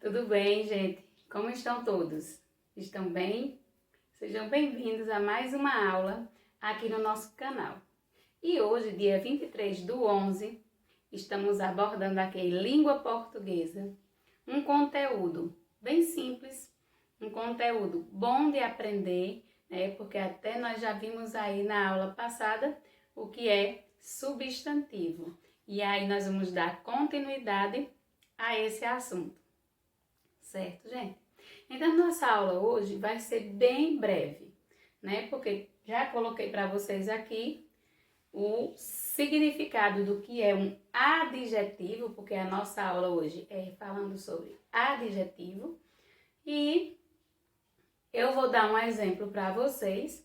Tudo bem, gente? Como estão todos? Estão bem? Sejam bem-vindos a mais uma aula aqui no nosso canal. E hoje, dia 23/11, estamos abordando aqui língua portuguesa, um conteúdo bem simples, um conteúdo bom de aprender, né? Porque até nós já vimos aí na aula passada o que é substantivo. E aí nós vamos dar continuidade a esse assunto. Certo, gente? Então, nossa aula hoje vai ser bem breve, né? Porque já coloquei para vocês aqui o significado do que é um adjetivo, porque a nossa aula hoje é falando sobre adjetivo. E eu vou dar um exemplo para vocês.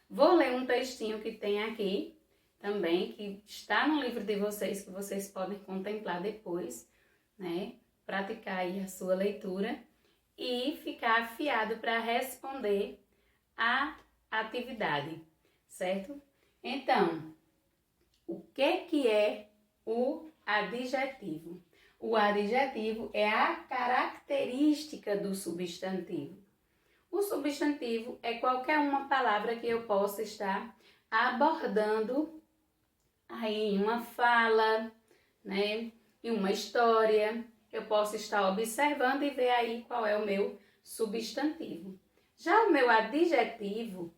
Vou ler um textinho que tem aqui também, que está no livro de vocês, que vocês podem contemplar depois, né? Praticar aí a sua leitura e ficar afiado para responder a atividade, certo? Então, o que é o adjetivo? O adjetivo é a característica do substantivo. O substantivo é qualquer uma palavra que eu possa estar abordando aí em uma fala, né? Em uma história. Eu posso estar observando e ver aí qual é o meu substantivo. Já o meu adjetivo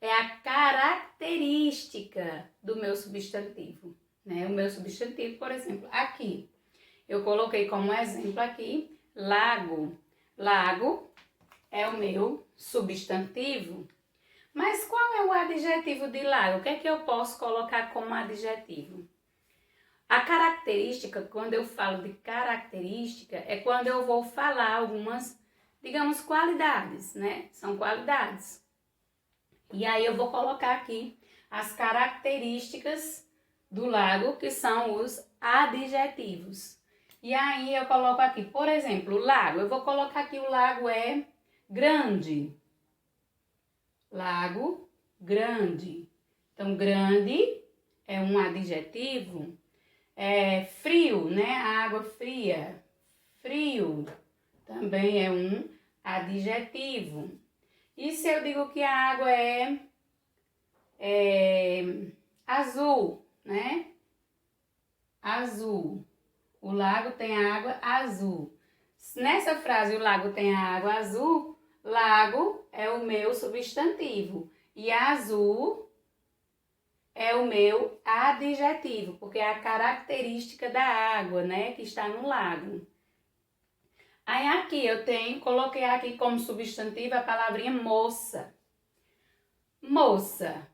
é a característica do meu substantivo, né? O meu substantivo, por exemplo, aqui, eu coloquei como exemplo aqui, lago. Lago é o meu substantivo. Mas qual é o adjetivo de lago? O que é que eu posso colocar como adjetivo? A característica, quando eu falo de característica, é quando eu vou falar algumas, digamos, qualidades, né? São qualidades. E aí eu vou colocar aqui as características do lago, que são os adjetivos. E aí eu coloco aqui, por exemplo, o lago. Eu vou colocar aqui o lago é grande. Lago grande. Então, grande é um adjetivo. É frio, né? A água fria. Frio também é um adjetivo. E se eu digo que a água é azul, né? Azul. O lago tem água azul. Nessa frase, o lago tem a água azul, lago é o meu substantivo. E azul é o meu adjetivo, porque é a característica da água, né, que está no lago. Aí aqui eu coloquei aqui como substantivo a palavrinha moça. Moça.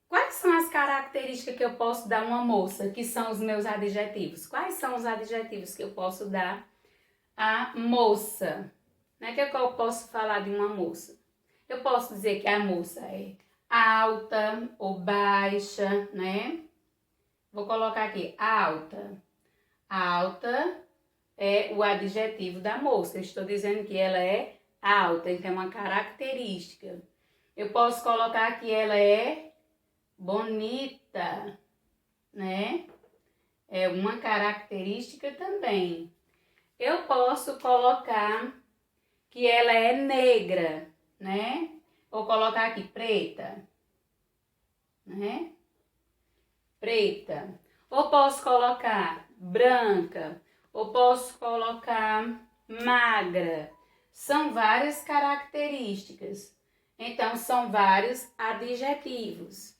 Quais são as características que eu posso dar a uma moça, que são os meus adjetivos? Quais são os adjetivos que eu posso dar a moça? Né? Que eu posso falar de uma moça? Eu posso dizer que a moça é alta ou baixa, né? Vou colocar aqui, alta. Alta é o adjetivo da moça. Eu estou dizendo que ela é alta, então é uma característica. Eu posso colocar que ela é bonita, né? É uma característica também. Eu posso colocar que ela é negra, né? Vou colocar aqui preta, né? Preta. Ou posso colocar branca, ou posso colocar magra. São várias características. Então, são vários adjetivos.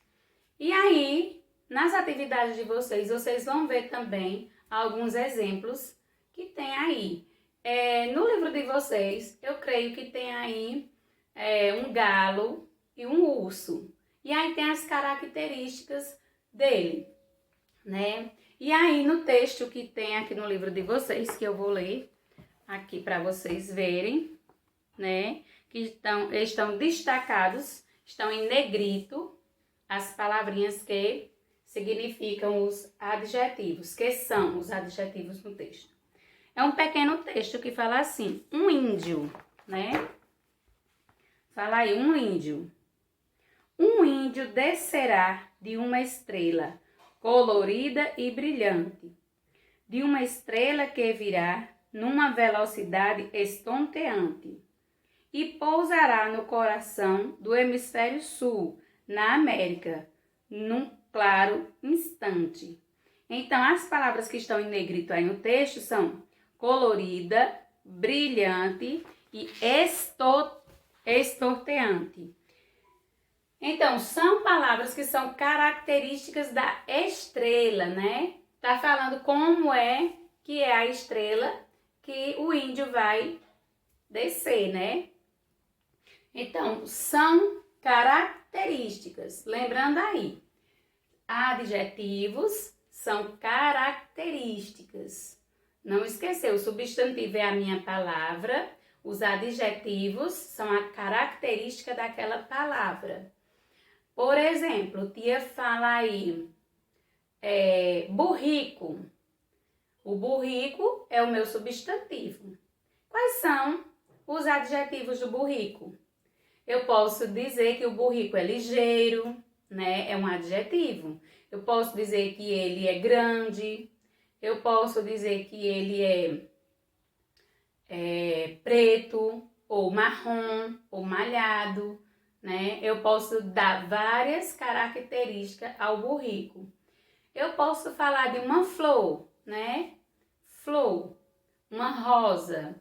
E aí, nas atividades de vocês, vocês vão ver também alguns exemplos que tem aí. No livro de vocês, eu creio que tem aí um galo e um urso. E aí tem as características dele, né? E aí no texto que tem aqui no livro de vocês, que eu vou ler aqui para vocês verem, né? Que estão destacados, estão em negrito, as palavrinhas que significam os adjetivos, que são os adjetivos no texto. É um pequeno texto que fala assim, um índio, né? Fala aí, um índio. Um índio descerá de uma estrela colorida e brilhante, de uma estrela que virá numa velocidade estonteante e pousará no coração do hemisfério sul, na América, num claro instante. Então, as palavras que estão em negrito aí no texto são colorida, brilhante e estonteante. Então, são palavras que são características da estrela, né? Tá falando como é que é a estrela que o índio vai descer, né? Então, são características. Lembrando aí, adjetivos são características. Não esqueceu, o substantivo é a minha palavra, os adjetivos são a característica daquela palavra. Por exemplo, tia fala aí, burrico. O burrico é o meu substantivo. Quais são os adjetivos do burrico? Eu posso dizer que o burrico é ligeiro, né? É um adjetivo. Eu posso dizer que ele é grande. Eu posso dizer que ele é preto, ou marrom, ou malhado, né? Eu posso dar várias características ao burrico. Eu posso falar de uma flor, né? Flor, uma rosa.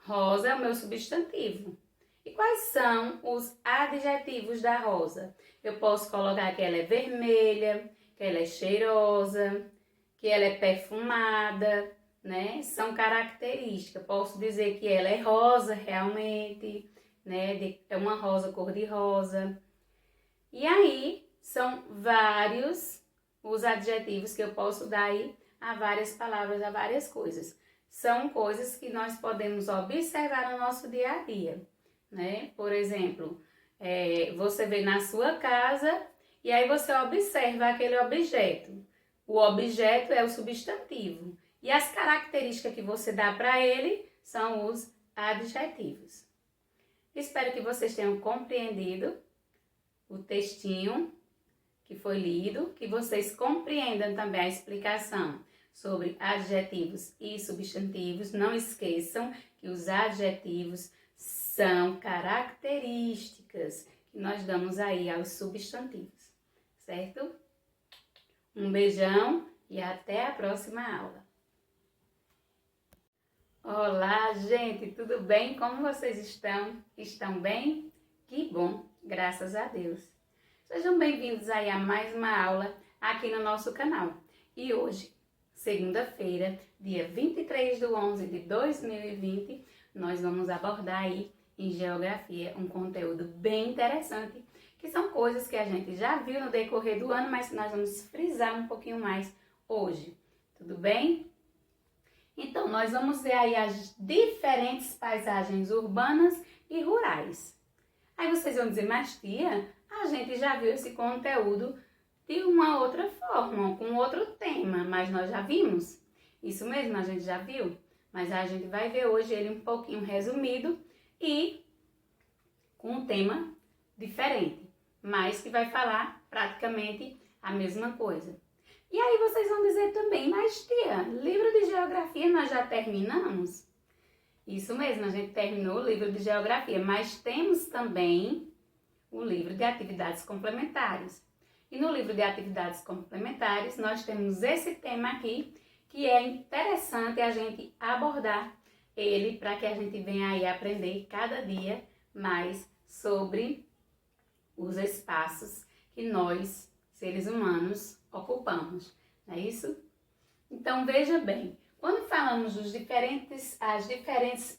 Rosa é o meu substantivo. E quais são os adjetivos da rosa? Eu posso colocar que ela é vermelha, que ela é cheirosa, que ela é perfumada, né? São características. Posso dizer que ela é rosa realmente, né? É uma rosa cor-de-rosa. E aí, são vários os adjetivos que eu posso dar aí a várias palavras, a várias coisas. São coisas que nós podemos observar no nosso dia a dia, né? Por exemplo, você vê na sua casa e aí você observa aquele objeto. O objeto é o substantivo e as características que você dá para ele são os adjetivos. Espero que vocês tenham compreendido o textinho que foi lido, que vocês compreendam também a explicação sobre adjetivos e substantivos. Não esqueçam que os adjetivos são características que nós damos aí aos substantivos, certo? Um beijão e até a próxima aula. Olá, gente, tudo bem? Como vocês estão? Estão bem? Que bom, graças a Deus. Sejam bem-vindos aí a mais uma aula aqui no nosso canal. E hoje, segunda-feira, dia 23/11/2020, nós vamos abordar aí em Geografia um conteúdo bem interessante, que são coisas que a gente já viu no decorrer do ano, mas que nós vamos frisar um pouquinho mais hoje. Tudo bem? Então, nós vamos ver aí as diferentes paisagens urbanas e rurais. Aí vocês vão dizer, mas tia, a gente já viu esse conteúdo de uma outra forma, com outro tema, mas nós já vimos. Isso mesmo, a gente já viu, mas a gente vai ver hoje ele um pouquinho resumido e com um tema diferente, mas que vai falar praticamente a mesma coisa. E aí vocês vão dizer também, mas tia, livro de geografia nós já terminamos? Isso mesmo, a gente terminou o livro de geografia, mas temos também o livro de atividades complementares. E no livro de atividades complementares nós temos esse tema aqui, que é interessante a gente abordar ele para que a gente venha aí aprender cada dia mais sobre os espaços que nós, seres humanos, ocupamos, não é isso? Então veja bem, quando falamos as diferentes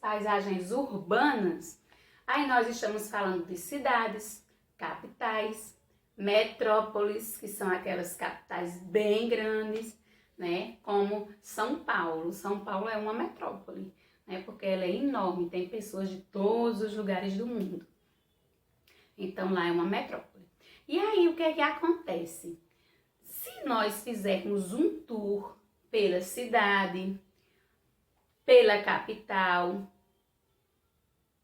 paisagens urbanas, aí nós estamos falando de cidades, capitais, metrópoles, que são aquelas capitais bem grandes, né? Como São Paulo. São Paulo é uma metrópole, né? Porque ela é enorme, tem pessoas de todos os lugares do mundo. Então lá é uma metrópole. E aí o que é que acontece? Se nós fizermos um tour pela cidade, pela capital,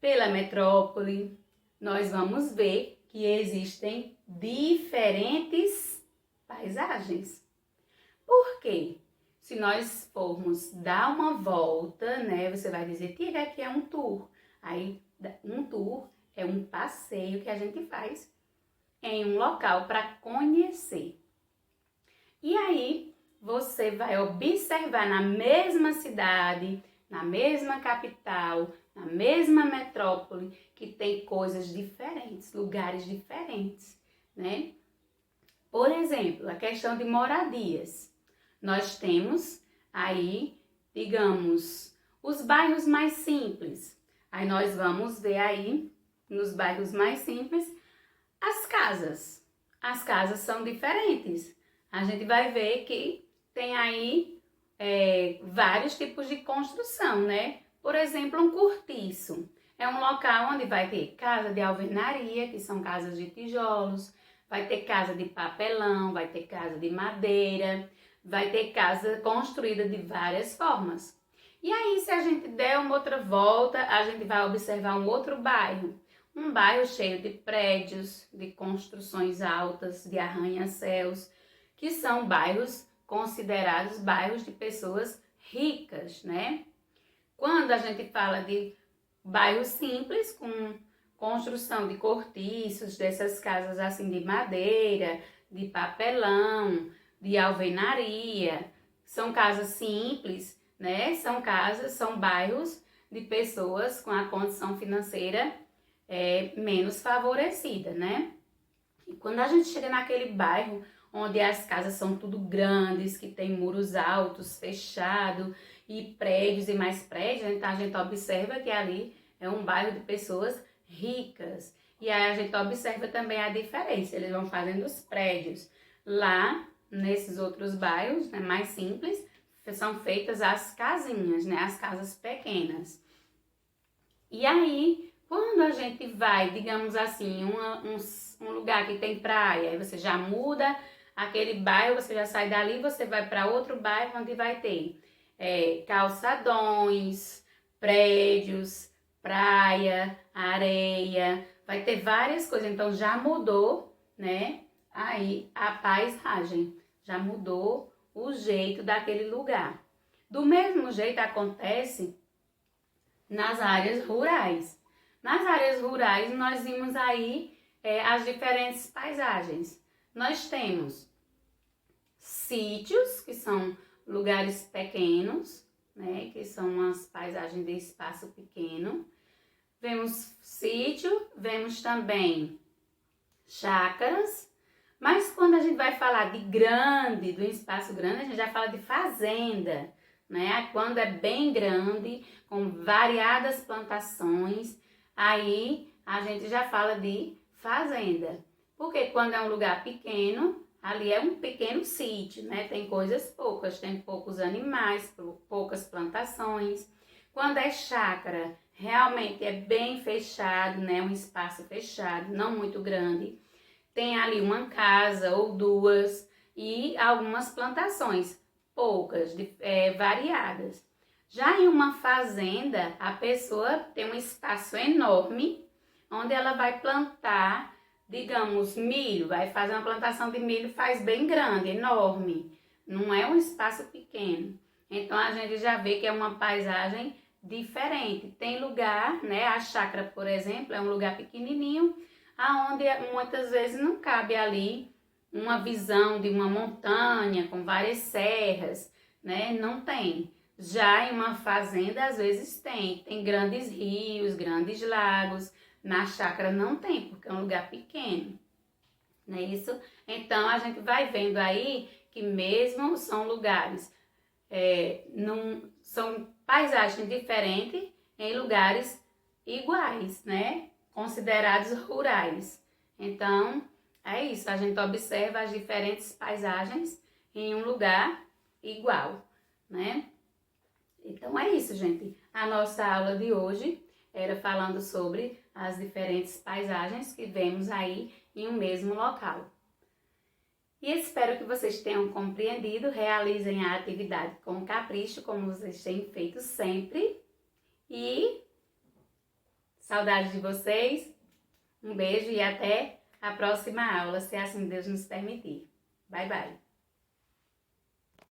pela metrópole, nós vamos ver que existem diferentes paisagens. Por quê? se nós formos dar uma volta, né, você vai dizer, tia, que aqui é um tour. Aí, um tour é um passeio que a gente faz em um local para conhecer. E aí, você vai observar na mesma cidade, na mesma capital, na mesma metrópole, que tem coisas diferentes, lugares diferentes, né? Por exemplo, a questão de moradias. Nós temos aí, digamos, os bairros mais simples. Aí nós vamos ver aí, nos bairros mais simples, as casas. As casas são diferentes. A gente vai ver que tem aí vários tipos de construção, né? Por exemplo, um cortiço. É um local onde vai ter casa de alvenaria, que são casas de tijolos, vai ter casa de papelão, vai ter casa de madeira, vai ter casa construída de várias formas. E aí, se a gente der uma outra volta, a gente vai observar um outro bairro. Um bairro cheio de prédios, de construções altas, de arranha-céus, que são bairros considerados bairros de pessoas ricas, né? Quando a gente fala de bairros simples, com construção de cortiços, dessas casas assim de madeira, de papelão, de alvenaria, são casas simples, né? São bairros de pessoas com a condição financeira menos favorecida, né? E quando a gente chega naquele bairro onde as casas são tudo grandes, que tem muros altos, fechado, e prédios e mais prédios, então a gente observa que ali é um bairro de pessoas ricas. E aí a gente observa também a diferença, eles vão fazendo os prédios. Lá, nesses outros bairros, né, mais simples, são feitas as casinhas, né, as casas pequenas. E aí, quando a gente vai, digamos assim, um lugar que tem praia, aí você já muda aquele bairro, você já sai dali, você vai para outro bairro onde vai ter calçadões, prédios, praia, areia, vai ter várias coisas. Então já mudou, né? Aí a paisagem, já mudou o jeito daquele lugar. Do mesmo jeito acontece nas áreas rurais. Nas áreas rurais nós vimos aí as diferentes paisagens. Nós temos sítios, que são lugares pequenos, né, que são as paisagens de espaço pequeno. Vemos sítio, vemos também chácaras, mas quando a gente vai falar de grande, do espaço grande, a gente já fala de fazenda, né? Quando é bem grande, com variadas plantações, aí a gente já fala de fazenda. Porque quando é um lugar pequeno, ali é um pequeno sítio, né? Tem coisas poucas, tem poucos animais, poucas plantações. Quando é chácara, realmente é bem fechado, né? Um espaço fechado, não muito grande. Tem ali uma casa ou duas e algumas plantações, poucas, variadas. Já em uma fazenda, a pessoa tem um espaço enorme, onde ela vai plantar, digamos, milho, vai fazer uma plantação de milho, faz bem grande, enorme, não é um espaço pequeno. Então a gente já vê que é uma paisagem diferente. Tem lugar, né, a chácara, por exemplo, é um lugar pequenininho, aonde muitas vezes não cabe ali uma visão de uma montanha com várias serras, né? Não tem. Já em uma fazenda, às vezes tem grandes rios, grandes lagos. Na chácara não tem, porque é um lugar pequeno, não é isso? Então, a gente vai vendo aí que mesmo são lugares, são paisagens diferentes em lugares iguais, né? Considerados rurais. Então, é isso, a gente observa as diferentes paisagens em um lugar igual, né? Então é isso, gente. A nossa aula de hoje era falando sobre as diferentes paisagens que vemos aí em um mesmo local. E espero que vocês tenham compreendido, realizem a atividade com capricho, como vocês têm feito sempre. E saudades de vocês, um beijo e até a próxima aula, se assim Deus nos permitir. Bye, bye!